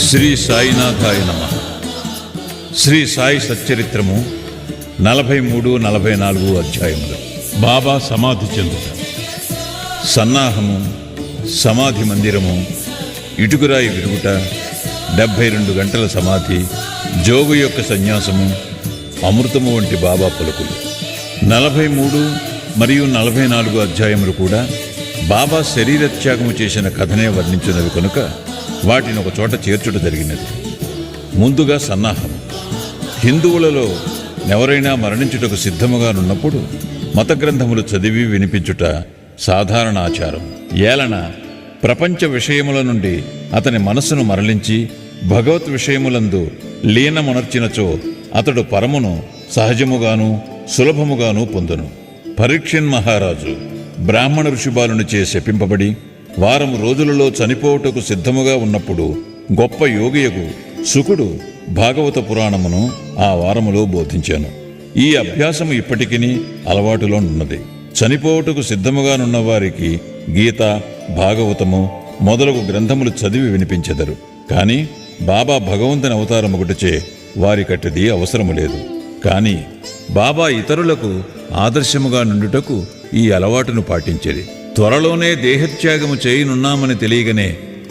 శ్రీ సాయినాథాయ నమః. శ్రీ సాయి సచ్చరిత్రము 43-44 అధ్యాయములు. బాబా సమాధి చెందుట. సన్నాహము, సమాధి మందిరము, ఇటుకురాయి విరుగుట, 72 గంటల సమాధి, జోగు యొక్క సన్యాసము, అమృతము వంటి బాబా పలుకులు. 43 మరియు 44 అధ్యాయములు కూడా బాబా శరీరత్యాగము చేసిన కథనే వర్ణించినవి కనుక వాటిని ఒక చోట చేర్చుట జరిగినది. ముందుగా సన్నాహము. హిందువులలో ఎవరైనా మరణించుటకు సిద్ధముగానున్నప్పుడు మత గ్రంథములు చదివి వినిపించుట సాధారణ ఆచారం. ఏలన ప్రపంచ విషయముల నుండి అతని మనస్సును మరలించి భగవత్ విషయములందు లీనమునర్చినచో అతడు పరమును సహజముగాను సులభముగాను పొందును. పరీక్షన్ మహారాజు బ్రాహ్మణ ఋషిబాలునిచే శపింపబడి 1 రోజులలో చనిపోవుటకు సిద్ధముగా ఉన్నప్పుడు గొప్ప యోగియగు శుకుడు భాగవత పురాణమును ఆ వారములో బోధించాను. ఈ అభ్యాసము ఇప్పటికిని అలవాటులో ఉన్నది. చనిపోవుటకు సిద్ధముగానున్న వారికి గీత, భాగవతము మొదలగు గ్రంథములు చదివి వినిపించెదరు. కాని బాబా భగవంతుని అవతారమొకటిచే వారికట్టిది అవసరము లేదు. కాని బాబా ఇతరులకు ఆదర్శముగా నుండుటకు ఈ అలవాటును పాటించేది. త్వరలోనే దేహత్యాగము చేయనున్నామని తెలియగానే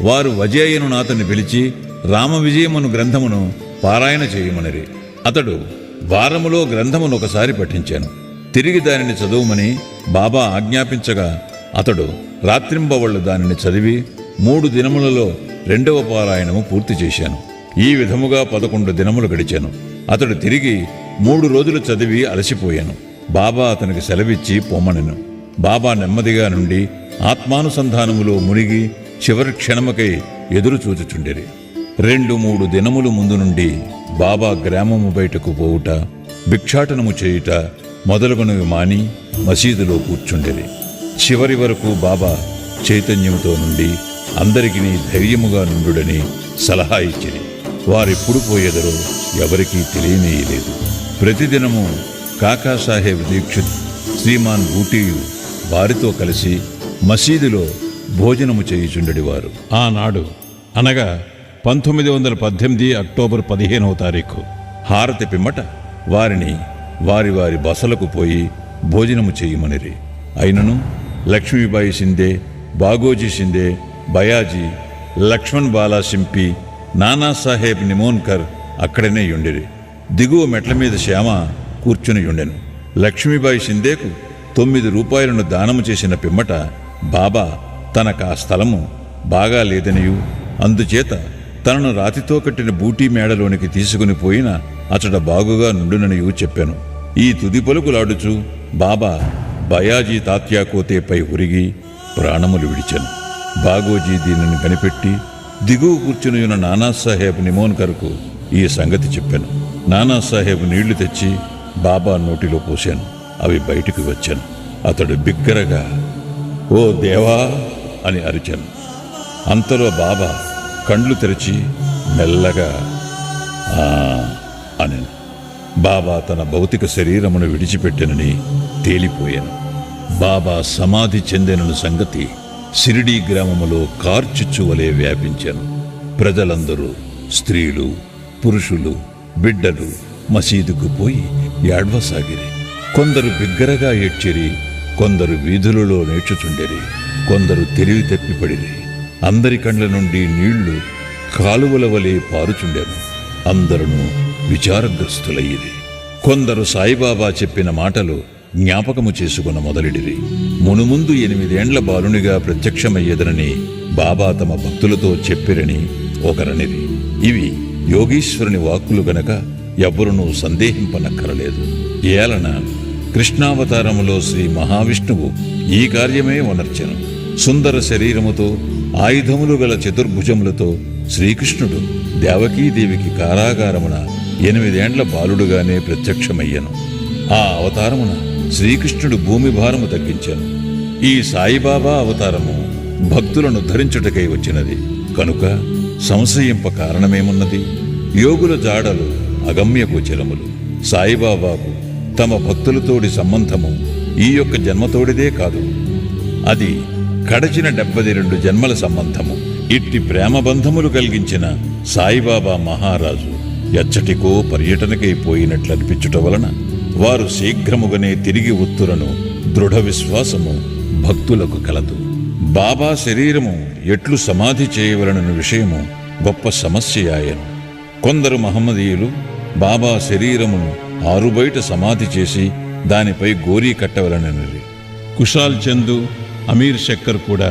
వారు వజేయనునాథుని పిలిచి రామ విజయమును గ్రంథమును పారాయణ చేయమనిరి. అతడు వారములో గ్రంథమును ఒకసారి పఠించాను. తిరిగి దానిని చదువుమని బాబా ఆజ్ఞాపించగా అతడు రాత్రింబవళ్లు దానిని చదివి 3 దినములలో 2వ పారాయణము పూర్తి చేశాను. ఈ విధముగా 11 దినములు గడిచాను. అతడు తిరిగి 3 రోజులు చదివి అలసిపోయాను. బాబా అతనికి సెలవిచ్చి పొమ్మనెను. బాబా నెమ్మదిగా నుండి ఆత్మానుసంధానములో మునిగి చివరి క్షణముకై ఎదురు చూచుచుండిరి. 2-3 దినములు ముందు నుండి బాబా గ్రామము బయటకు పోవుట, భిక్షాటనము చేయుట మొదలుగునవి మాని మసీదులో కూర్చుండిరి. చివరి వరకు బాబా చైతన్యముతో నుండి అందరికీ ధైర్యముగా నుండుడని సలహా ఇచ్చిరి. వారెప్పుడు పోయేదరో ఎవరికీ తెలియనేయలేదు. ప్రతిదినము కాకాసాహెబ్ దీక్షిత్, శ్రీమాన్ బూటీయు వారితో కలిసి మసీదులో భోజనము చేయుచుండెడివారు. ఆనాడు అనగా 1918 అక్టోబర్ 15వ తారీఖు హారతి పిమ్మట వారిని వారి వారి బసలకు పోయి భోజనము చేయమనిరి. అయినను లక్ష్మీబాయి షిందే, బాగోజీ షిందే, బయాజీ, లక్ష్మణ్ బాలా సింపి, నానాసాహెబ్ నిమోన్కర్ అక్కడనే యుండిరి. దిగువ మెట్ల మీద శ్యామ కూర్చుని యుండెను. లక్ష్మీబాయి షిందేకు 9 రూపాయలను దానము చేసిన పిమ్మట బాబా తనకు ఆ స్థలము బాగా లేదనియు అందుచేత తనను రాతితో కట్టిన బూటీ మేడలోనికి తీసుకుని పోయిన అతడ బాగుగా నుండుననియు చెప్పాను. ఈ తుది పలుకులాడుచు బాబా బయాజీ తాత్యాకోతేపై ఉరిగి ప్రాణములు విడిచెను. బాగోజీ దీనిని కనిపెట్టి దిగువ కూర్చునియున్న నానాసాహెబ్ నిమోన్కర్కు ఈ సంగతి చెప్పాను. నానాసాహెబ్ నీళ్లు తెచ్చి బాబా నోటిలో పోశాను. అవి బయటికి వచ్చాను. అతడు బిగ్గరగా "ఓ దేవా" అని అరిచాను. అంతలో బాబా కండ్లు తెరిచి మెల్లగా "ఆ" అనెను. బాబా తన భౌతిక శరీరమును విడిచిపెట్టెనని తేలిపోయాను. బాబా సమాధి చెందెనను సంగతి షిరిడీ గ్రామములో కార్చిచ్చువలే వ్యాపించాను. ప్రజలందరూ, స్త్రీలు, పురుషులు, బిడ్డలు మసీదుకు పోయి ఏడ్వసాగిరి. కొందరు బిగ్గరగా ఏడ్చిరి, కొందరు వీధులలో నేర్చుచుండెరి, కొందరు తెలివి తప్పిపడిరి. అందరి కండ్ల నుండి నీళ్లు కాలువల వలె పారుచుండెను. అందరూ విచారగ్రస్తులయ్యిరి. కొందరు సాయిబాబా చెప్పిన మాటలు జ్ఞాపకము చేసుకున్న మొదలెడిరి. మునుముందు 8 ఏండ్ల బాలునిగా ప్రత్యక్షమయ్యేదనని బాబా తమ భక్తులతో చెప్పిరని ఒకరనిది. ఇవి యోగీశ్వరుని వాక్కులు గనక ఎవ్వరునూ సందేహింపనక్కరలేదు. ఏలన కృష్ణావతారములో శ్రీ మహావిష్ణువు ఈ కార్యమే వనర్చెను. సుందర శరీరముతో ఆయుధములు గల చతుర్భుజములతో శ్రీకృష్ణుడు దేవకీదేవికి కారాగారమున 8 ఏండ్ల బాలుడుగానే ప్రత్యక్షమయ్యను. ఆ అవతారమున శ్రీకృష్ణుడు భూమి భారము తగ్గించాను. ఈ సాయిబాబా అవతారము భక్తులను ధరించుటకై వచ్చినది కనుక సంశయింప కారణమేమున్నది? యోగుల జాడలు అగమ్యగోచరములు. సాయిబాబాకు తమ భక్తులతోడి సంబంధము ఈ యొక్క జన్మతోడిదే కాదు, అది గడచిన 72 జన్మల సంబంధము. ఇట్టి ప్రేమబంధములు కలిగించిన సాయిబాబా మహారాజు ఎచ్చటికో పర్యటనకై పోయినట్లనిపించుట వలన వారు శీఘ్రముగానే తిరిగి ఉత్తురను దృఢ విశ్వాసము భక్తులకు కలదు. బాబా శరీరము ఎట్లు సమాధి చేయవలనని విషయము గొప్ప సమస్య ఆయను. కొందరు మహమ్మదీయులు బాబా శరీరమును ఆరుబయట సమాధి చేసి దానిపై గోరీ కట్టవలనని. కుషాల్ చందు, అమీర్ శక్కర్ కూడా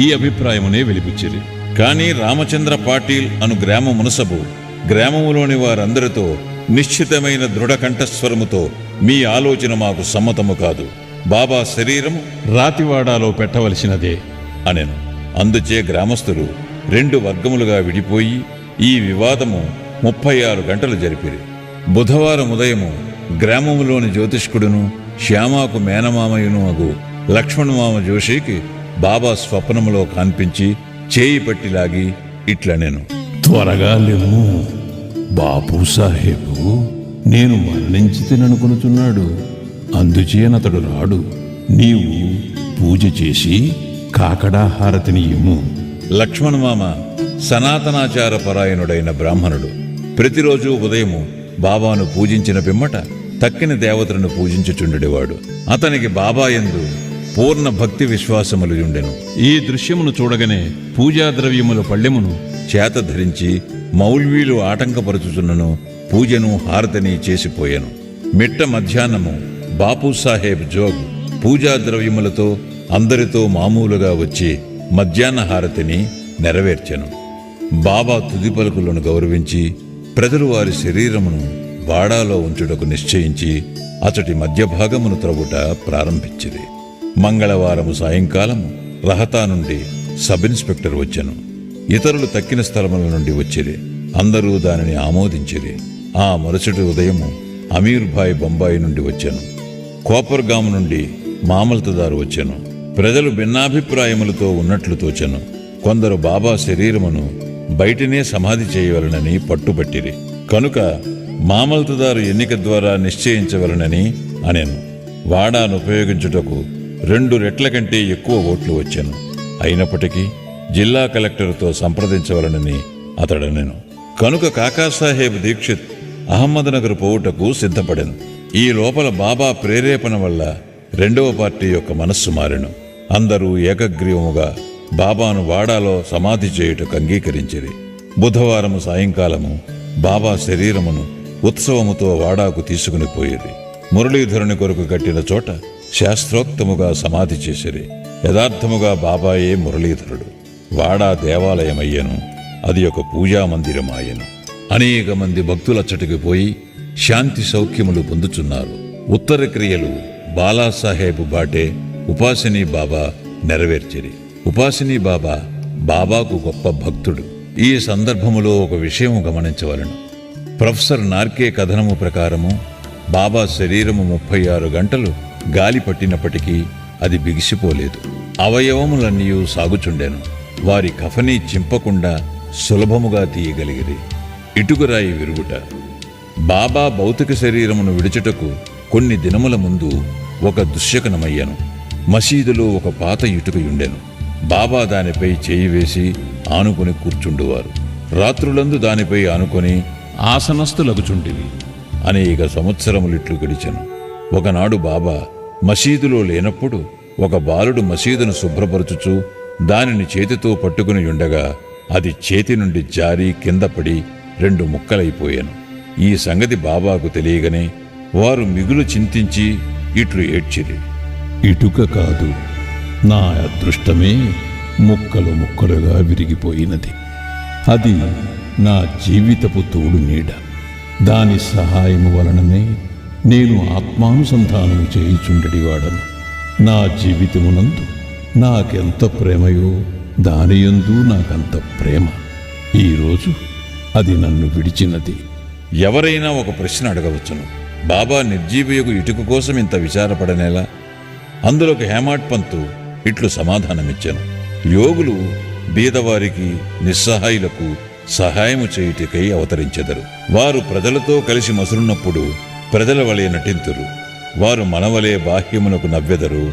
ఈ అభిప్రాయమునే వెలిబుచ్చిరి. కానీ రామచంద్ర పాటీల్ అను గ్రామ మునసబు గ్రామములోని వారందరితో నిశ్చితమైన దృఢ కంఠస్వరముతో, మీ ఆలోచన మాకు సమ్మతము కాదు, బాబా శరీరము రాతివాడాలో పెట్టవలసినదే అనెను. అందుచే గ్రామస్తులు 2 వర్గములుగా విడిపోయి ఈ వివాదము 36 గంటలు జరిపిరి. బుధవారం ఉదయము గ్రామములోని జ్యోతిష్కుడును శ్యామాకు మేనమామయును అగు లక్ష్మణమామ జోషికి బాబా స్వప్నములో కనిపించి చేయి పట్టిలాగి ఇట్లనెను. త్వరగా లెమ్ము, బాపు సాహెబు నేను మరణించితిననుకొనుచున్నాడు, అందుచేనతడు రాడు. నీవు పూజ చేసి కాకడాహారతిని ఇమ్ము. లక్ష్మణమామ సనాతనాచార పరాయణుడైన బ్రాహ్మణుడు. ప్రతిరోజు ఉదయము బాబాను పూజించిన పిమ్మట తక్కిన దేవతలను పూజించుచుండెడివాడు. అతనికి బాబా యందు పూర్ణ భక్తి విశ్వాసములు ఉండెను. ఈ దృశ్యమును చూడగానే పూజా ద్రవ్యముల పళ్ళెమును చేత ధరించి మౌల్వీలు ఆటంకపరుచుచున్నను పూజను హారతిని చేసిపోయాను. మిట్ట మధ్యాహ్నము బాపూసాహెబ్ జోగ్ పూజా ద్రవ్యములతో అందరితో మామూలుగా వచ్చి మధ్యాహ్న హారతిని నెరవేర్చెను. బాబా తుది పలుకులను గౌరవించి ప్రజలు వారి శరీరమును వాడాలో ఉంచుటకు నిశ్చయించి అచటి మధ్యభాగమును త్రవ్వుట ప్రారంభించిరి. మంగళవారము సాయంకాలము రహతా నుండి సబ్ ఇన్స్పెక్టర్ వచ్చెను. ఇతరులు తక్కిన స్థలముల నుండి వచ్చిరి. అందరూ దానిని ఆమోదించిరి. ఆ మరుసటి ఉదయము అమీర్భాయ్ బొంబాయి నుండి వచ్చెను. కోపర్గాము నుండి మామల్తదారు వచ్చెను. ప్రజలు భిన్నాభిప్రాయములతో ఉన్నట్లు తోచెను. కొందరు బాబా శరీరమును బయటనే సమాధి చేయవలనని పట్టుబట్టిరి. కనుక మామల్తదారు ఎన్నిక ద్వారా నిశ్చయించవలనని అనెను. వాడాను ఉపయోగించుటకు 2 రెట్ల కంటే ఎక్కువ ఓట్లు వచ్చెను. అయినప్పటికీ జిల్లా కలెక్టర్తో సంప్రదించవలనని అతడనెను. కనుక కాకాసాహెబ్ దీక్షిత్ అహ్మద్నగర్ పోవుటకు సిద్ధపడెను. ఈ లోపల బాబా ప్రేరేపణ వల్ల 2వ పార్టీ యొక్క మనస్సు మారెను. అందరూ ఏకగ్రీవముగా బాబాను వాడాలో సమాధి చేయుటకు అంగీకరించిరి. బుధవారము సాయంకాలము బాబా శరీరమును ఉత్సవముతో వాడాకు తీసుకుని పోయిరి. మురళీధరుని కొరకు కట్టిన చోట శాస్త్రోక్తముగా సమాధి చేసిరి. యథార్థముగా బాబాయే మురళీధరుడు. వాడా దేవాలయమయ్యను. అది ఒక పూజామందిరమాయను. అనేక మంది భక్తులచ్చటికి పోయి శాంతి సౌఖ్యములు పొందుచున్నారు. ఉత్తర క్రియలు బాలాసాహెబ్ బాటే ఉపాసిని బాబా నెరవేర్చిరి. ఉపాసిని బాబా బాబాకు గొప్ప భక్తుడు. ఈ సందర్భములో ఒక విషయం గమనించవలను. ప్రొఫెసర్ నార్కే కథనము ప్రకారము బాబా శరీరము 36 గంటలు గాలి పట్టినప్పటికీ అది బిగిసిపోలేదు. అవయవములన్నీ సాగుచుండెను. వారి కఫనీ చింపకుండా సులభముగా తీయగలిగిరి. ఇటుకరాయి విరుగుట. బాబా భౌతిక శరీరమును విడుచుటకు కొన్ని దినముల ముందు ఒక దుశ్శకనమయ్యను. మసీదులో ఒక పాత ఇటుకయుండెను. బాబా దానిపై చేయి వేసి ఆనుకొని కూర్చుండువారు. రాత్రులందు దానిపై ఆనుకొని ఆసనస్థులగుచుండివి. అనేక సంవత్సరములిట్లు గడిచెను. ఒకనాడు బాబా మసీదులో లేనప్పుడు ఒక బాలుడు మసీదును శుభ్రపరచుచూ దానిని చేతితో పట్టుకుని ఉండగా అది చేతి నుండి జారి కింద పడి 2 ముక్కలైపోయాను. ఈ సంగతి బాబాకు తెలియగానే వారు మిగులు చింతించి ఇట్లు ఏడ్చిరి. ఇటుక కాదు, నా అదృష్టమే ముక్కలు ముక్కలుగా విరిగిపోయినది. అది నా జీవితపు తోడు నీడ. దాని సహాయము వలననే నేను ఆత్మానుసంధానము చేయుచుండెడివాడను. నా జీవితమునందు నాకెంత ప్రేమయో దానియందు నాకంత ప్రేమ. ఈరోజు అది నన్ను విడిచినది. ఎవరైనా ఒక ప్రశ్న అడగవచ్చును. బాబా నిర్జీవయుగు ఇటుక కోసం ఇంత విచారపడనేలా? అందులోకి హేమాడ్ పంతు ఇట్లు సమాధానమిచ్చాను. యోగులు బీదవారికి నిస్సహాయులకు సహాయము చేయుటకై అవతరించెదరు. వారు ప్రజలతో కలిసి మసులున్నప్పుడు ప్రజల వలె నటింతురు. వారు మనవలే బాహ్యమునకు నవ్వెదరు,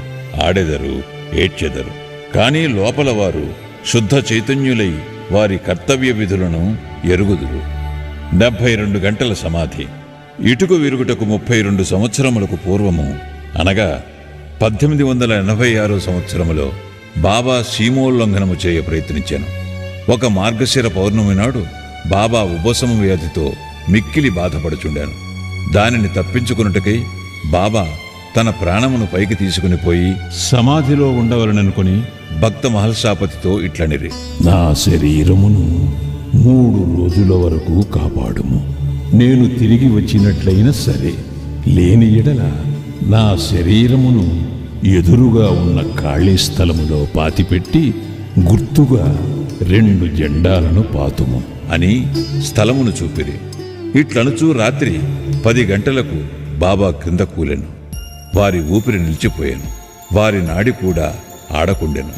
ఆడెదరు, ఏడ్చెదరు. కానీ లోపల వారు శుద్ధ చైతన్యులై వారి కర్తవ్య విధులను ఎరుగుదురు. 72 గంటల సమాధి. ఇటుక విరుగుటకు 32 సంవత్సరములకు పూర్వము అనగా 1886 సంవత్సరములో బాబా సీమోల్లంఘనము చేయ ప్రయత్నించాను. ఒక మార్గశిర పౌర్ణమి నాడు బాబా ఉబ్బసము వ్యాధితో మిక్కిలి బాధపడుచుండాను. దానిని తప్పించుకున్నట్టుకై బాబా తన ప్రాణమును పైకి తీసుకుని పోయి సమాధిలో ఉండవలననుకుని భక్త మహల్సాపతితో ఇట్లనిరి: నా శరీరమును 3 రోజుల వరకు కాపాడుము. నేను తిరిగి వచ్చినట్లయినా సరే, లేని ఎడల నా శరీరమును ఎదురుగా ఉన్న ఖాళీ స్థలములో పాతిపెట్టి గుర్తుగా 2 జెండాలను పాతుము అని స్థలమును చూపిరి. ఇట్లనుచూ రాత్రి 10 గంటలకు బాబా క్రింద కూలెను. వారి ఊపిరి నిలిచిపోయాను. వారి నాడి కూడా ఆడకుండెను.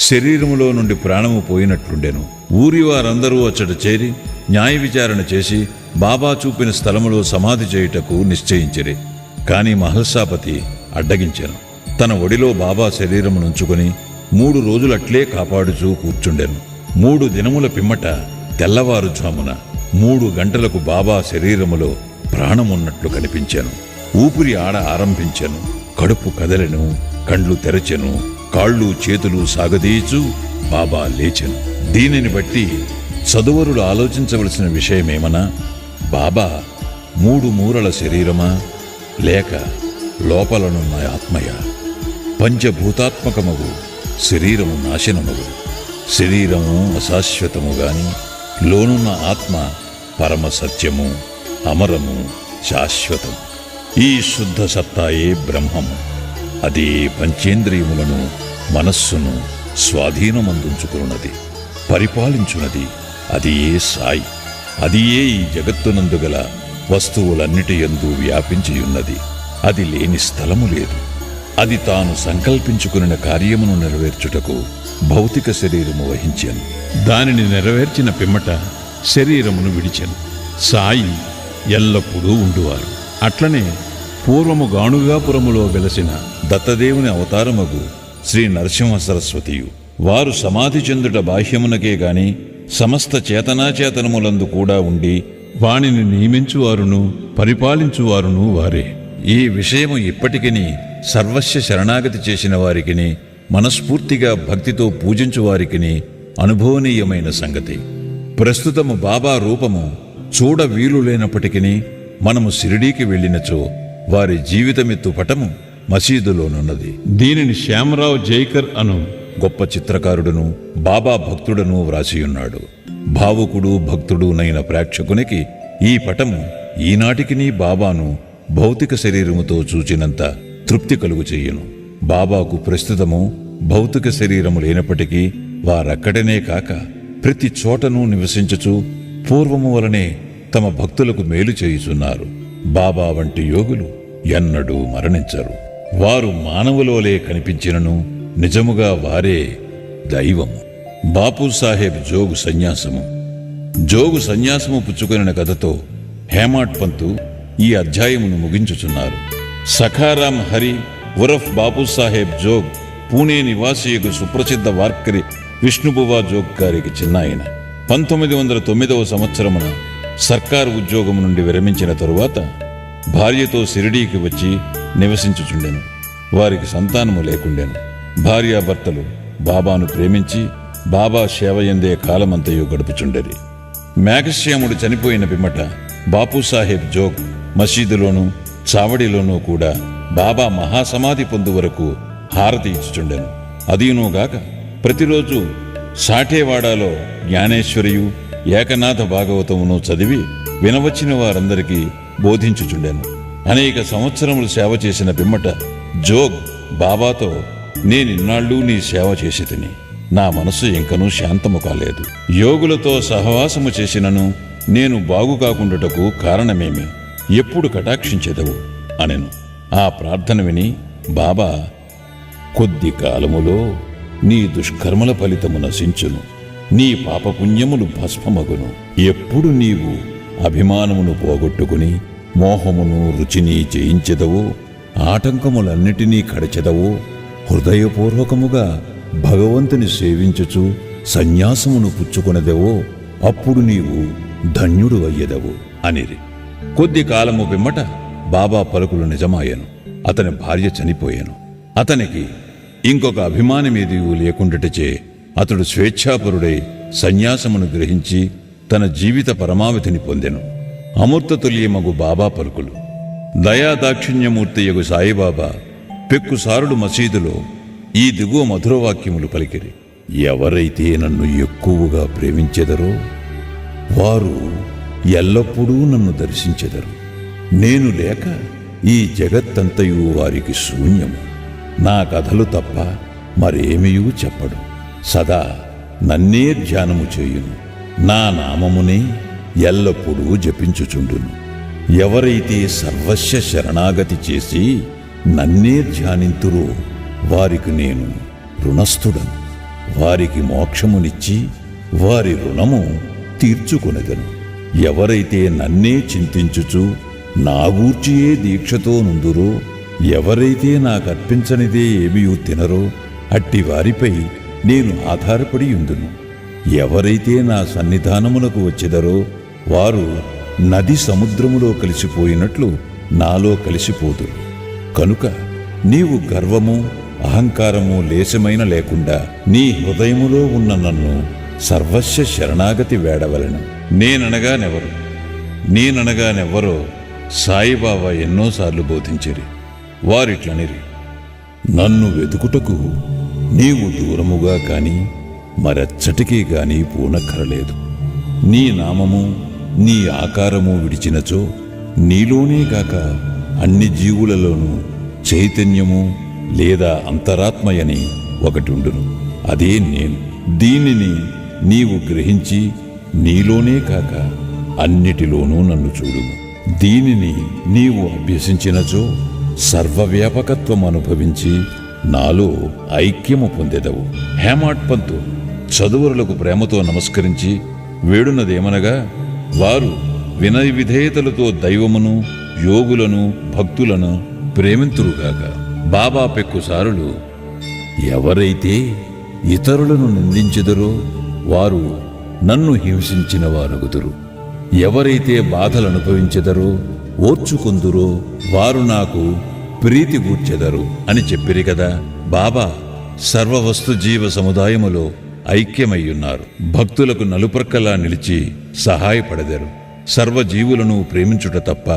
శరీరములో నుండి ప్రాణము పోయినట్లుండెను. ఊరి వారందరూ అచ్చట చేరి న్యాయ విచారణ చేసి బాబా చూపిన స్థలములో సమాధి చేయుటకు నిశ్చయించిరి. కాని మహల్సాపతి అడ్డగించెను. తన ఒడిలో బాబా శరీరమునుంచుకొని 3 రోజులట్లే కాపాడుచూ కూర్చుండెను. 3 దినముల పిమ్మట తెల్లవారుజామున 3 గంటలకు బాబా శరీరములో ప్రాణమున్నట్లు కనిపించాను. ఊపిరి ఆడ ఆరంభించెను. కడుపు కదలెను. కండ్లు తెరచెను. కాళ్ళు చేతులు సాగదీచు బాబా లేచెను. దీనిని బట్టి చదువరులు ఆలోచించవలసిన విషయమేమనా, బాబా 3 మూరల శరీరమా లేక లోపలనున్న ఆత్మయా? పంచభూతాత్మకమగు శరీరము నాశనమగు. శరీరము అశాశ్వతము గాని లోనున్న ఆత్మ పరమ సత్యము, అమరము, శాశ్వతము. ఈ శుద్ధ సత్తాయే బ్రహ్మము. అదే పంచేంద్రియములను మనస్సును స్వాధీనమందుంచుకున్నది, పరిపాలించున్నది. అది ఏ సాయి. అది ఏ ఈ జగత్తునందు గల వస్తువులన్నిటి యందు వ్యాపించియున్నది. అది లేని స్థలము లేదు. అది తాను సంకల్పించుకున్న కార్యమును నెరవేర్చుటకు భౌతిక శరీరము వహించాను. దానిని నెరవేర్చిన పిమ్మట శరీరమును విడిచెను. సాయి ఎల్లప్పుడూ ఉండువారు. అట్లనే పూర్వము గాణుగాపురములో వెలసిన దత్తదేవుని అవతారమగు శ్రీ నరసింహ సరస్వతియు వారు సమాధి చెందుట బాహ్యమునకే గాని సమస్త చేతనాచేతనములందు కూడా ఉండి వానిని నియమించువారును పరిపాలించువారును వారే. ఈ విషయము ఇప్పటికిని సర్వస్య శరణాగతి చేసిన వారికిని మనస్ఫూర్తిగా భక్తితో పూజించు వారికిని అనుభవనీయమైన సంగతి. ప్రస్తుతము బాబా రూపము చూడ వీలు లేనప్పటికీ మనము షిరిడీకి వెళ్ళినచో వారి జీవితమెత్తు పటము మసీదులోనున్నది. దీనిని శ్యామరావు జైకర్ అను గొప్ప చిత్రకారుడును బాబా భక్తుడను వ్రాసియున్నాడు. భావుకుడు భక్తుడునైన ప్రేక్షకునికి ఈ పటము ఈనాటికిని బాబాను భౌతిక శరీరముతో చూచినంత తృప్తి కలుగు చెయ్యను. బాబాకు ప్రస్తుతము భౌతిక శరీరము లేనప్పటికీ వారక్కడనే కాక ప్రతి చోటను నివసించుచు పూర్వము వలనే తమ భక్తులకు మేలు చేయుచున్నారు. బాబా వంటి యోగులు ఎన్నడూ మరణించరు. వారు మానవులోలే కనిపించినను నిజముగా వారే దైవము. బాపు సాహెబ్ జోగు సన్యాసము. జోగు సన్యాసము పుచ్చుకొనిన కథతో హేమాడ్ పంతు ఈ అధ్యాయమును ముగించుచున్నారు. సఖారాం హరి ఉరఫ్ బాపు సాహెబ్ జోగ్ పూణే నివాసియకు సుప్రసిద్ధ వార్కరి విష్ణుబువా జోగ్ గారికి చిన్నాయన. 1909వ సంవత్సరమున సర్కారు ఉద్యోగం నుండి విరమించిన తరువాత భార్యతో షిరిడీకి వచ్చి నివసించుచుండెను. వారికి సంతానము లేకుండెను. భార్యాభర్తలు బాబాను ప్రేమించి బాబా సేవయందే కాలమంతయు గడుపుచుండెరి. మేఘశ్యాముడు చనిపోయిన పిమ్మట బాపు సాహెబ్ జోగ్ మసీదులోనూ చావడిలోనూ కూడా బాబా మహాసమాధి పొందు వరకు హారతి ఇచ్చుచుండెను. అదీనుగాక ప్రతిరోజు సాఠేవాడాలో జ్ఞానేశ్వరియు ఏకనాథ భాగవతమును చదివి వినవచ్చిన వారందరికీ బోధించుచుండెను. అనేక సంవత్సరములు సేవ చేసిన పిమ్మట జోగ్ బాబాతో, నేనిన్నాళ్ళు నీ సేవ చేసి తిని నా మనసు ఇంకనూ శాంతము కాలేదు. యోగులతో సహవాసము చేసినను నేను బాగు కాకుండుటకు కారణమేమి? ఎప్పుడు కటాక్షించెదవు అనెను. ఆ ప్రార్థన విని బాబా, కొద్ది కాలములో నీ దుష్కర్మల ఫలితము నశించును, నీ పాపపుణ్యములు భస్మమగును. ఎప్పుడు నీవు అభిమానమును పోగొట్టుకుని మోహమును రుచిని జయించెదవో, ఆటంకములన్నిటినీ కడచెదవో, హృదయపూర్వకముగా భగవంతుని సేవించుచు సన్యాసమును పుచ్చుకొనదెవో అప్పుడు నీవు ధన్యుడు అయ్యెదవు అనిరి. కొద్ది కాలము పిమ్మట బాబా పలుకులు నిజమాయను. అతని భార్య చనిపోయాను. అతనికి ఇంకొక అభిమానమేదియూ లేకుండాటచే అతడు స్వేచ్ఛాపరుడై సన్యాసమును గ్రహించి తన జీవిత పరమావధిని పొందెను. అమూర్తతుల్యమగు బాబా పలుకులు. దయాదాక్షిణ్యమూర్తియగు సాయిబాబా పెక్కుసారుడు మసీదులో ఈ దిగువ మధురవాక్యములు పలికిరి. ఎవరైతే నన్ను ఎక్కువగా ప్రేమించెదరో వారు ఎల్లప్పుడూ నన్ను దర్శించెదరు. నేను లేక ఈ జగత్తంతయు వారికి శూన్యము. నా కథలు తప్ప మరేమియూ చెప్పడు. సదా నన్నే ధ్యానము చేయును. నా నామమునే ఎల్లప్పుడూ జపించుచుండును. ఎవరైతే సర్వస్వ శరణాగతి చేసి నన్నే ధ్యానింతురో వారికి నేను రుణస్థుడను. వారికి మోక్షమునిచ్చి వారి రుణము తీర్చుకొనెదను. ఎవరైతే నన్నే చింతించుచు నా గూర్చియే దీక్షతో నుందురో, ఎవరైతే నాకర్పించనిదే ఏమీయూ తినరో అట్టి వారిపై నేను ఆధారపడి ఉందును. ఎవరైతే నా సన్నిధానమునకు వచ్చెదరో వారు నది సముద్రములో కలిసిపోయినట్లు నాలో కలిసిపోదురు. కనుక నీవు గర్వము అహంకారము లేశమైన లేకుండా నీ హృదయములో ఉన్న నన్ను సర్వస్వ శరణాగతి వేడవలెను. నేననగానెవ్వరో సాయిబాబా ఎన్నోసార్లు బోధించిరి. వారిట్లనిరి: నన్ను వెతుకుటకు నీవు దూరముగా కాని మరెచ్చటికీ గాని పూనక్కరలేదు. నీ నామము నీ ఆకారము విడిచినచో నీలోనే గాక అన్ని జీవులలోనూ చైతన్యము లేదా అంతరాత్మయని ఒకటుండును. అదే నేను. దీనిని నీవు గ్రహించి నీలోనే కాక అన్నిటిలోనూ నన్ను చూడుము. దీనిని నీవు అభ్యసించినచో సర్వవ్యాపకత్వం అనుభవించి నాలో ఐక్యము పొందెదవు. హేమాడ్ పంతు చదువరులకు ప్రేమతో నమస్కరించి వేడునదేమనగా, వారు వినయ విధేయతలతో దైవమును, యోగులను, భక్తులను ప్రేమింతురుగాక. బాబా పెక్కుసారులు: ఎవరైతే ఇతరులను నిందించెదరో వారు నన్ను హింసించిన వారగుదురు. ఎవరైతే బాధలు అనుభవించెదరో ఓర్చుకొందురో వారు నాకు ప్రీతి గూర్చెదరు అని చెప్పిరి కదా. బాబా సర్వవస్తు జీవ సముదాయములో ఐక్యమయ్యున్నారు. భక్తులకు నలుప్రక్కలా నిలిచి సహాయపడెదరు. సర్వజీవులను ప్రేమించుట తప్ప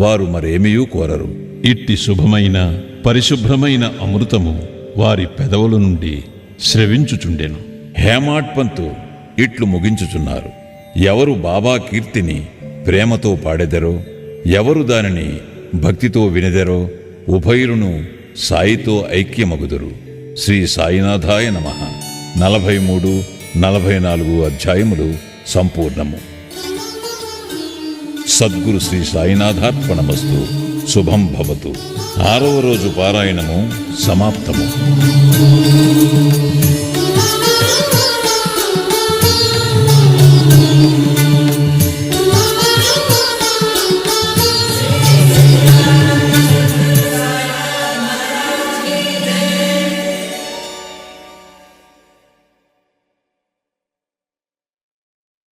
వారు మరేమీయూ కోరరు. ఇట్టి శుభమైన పరిశుభ్రమైన అమృతము వారి పెదవుల నుండి స్రవించుచుండెను. హేమాడ్ పంతు ఇట్లు ముగించుచున్నారు: ఎవరు బాబా కీర్తిని ప్రేమతో పాడెదరో, ఎవరు దానిని భక్తితో వినెదరో ఉభయులను సాయితో ఐక్యమగుదురు. శ్రీ సాయినాథాయ నమః. 43, 44 అధ్యాయములు సంపూర్ణము. సద్గురు శ్రీ సాయినాథార్పణమస్తు. శుభం భవతు. 6వ రోజు పారాయణము సమాప్తము.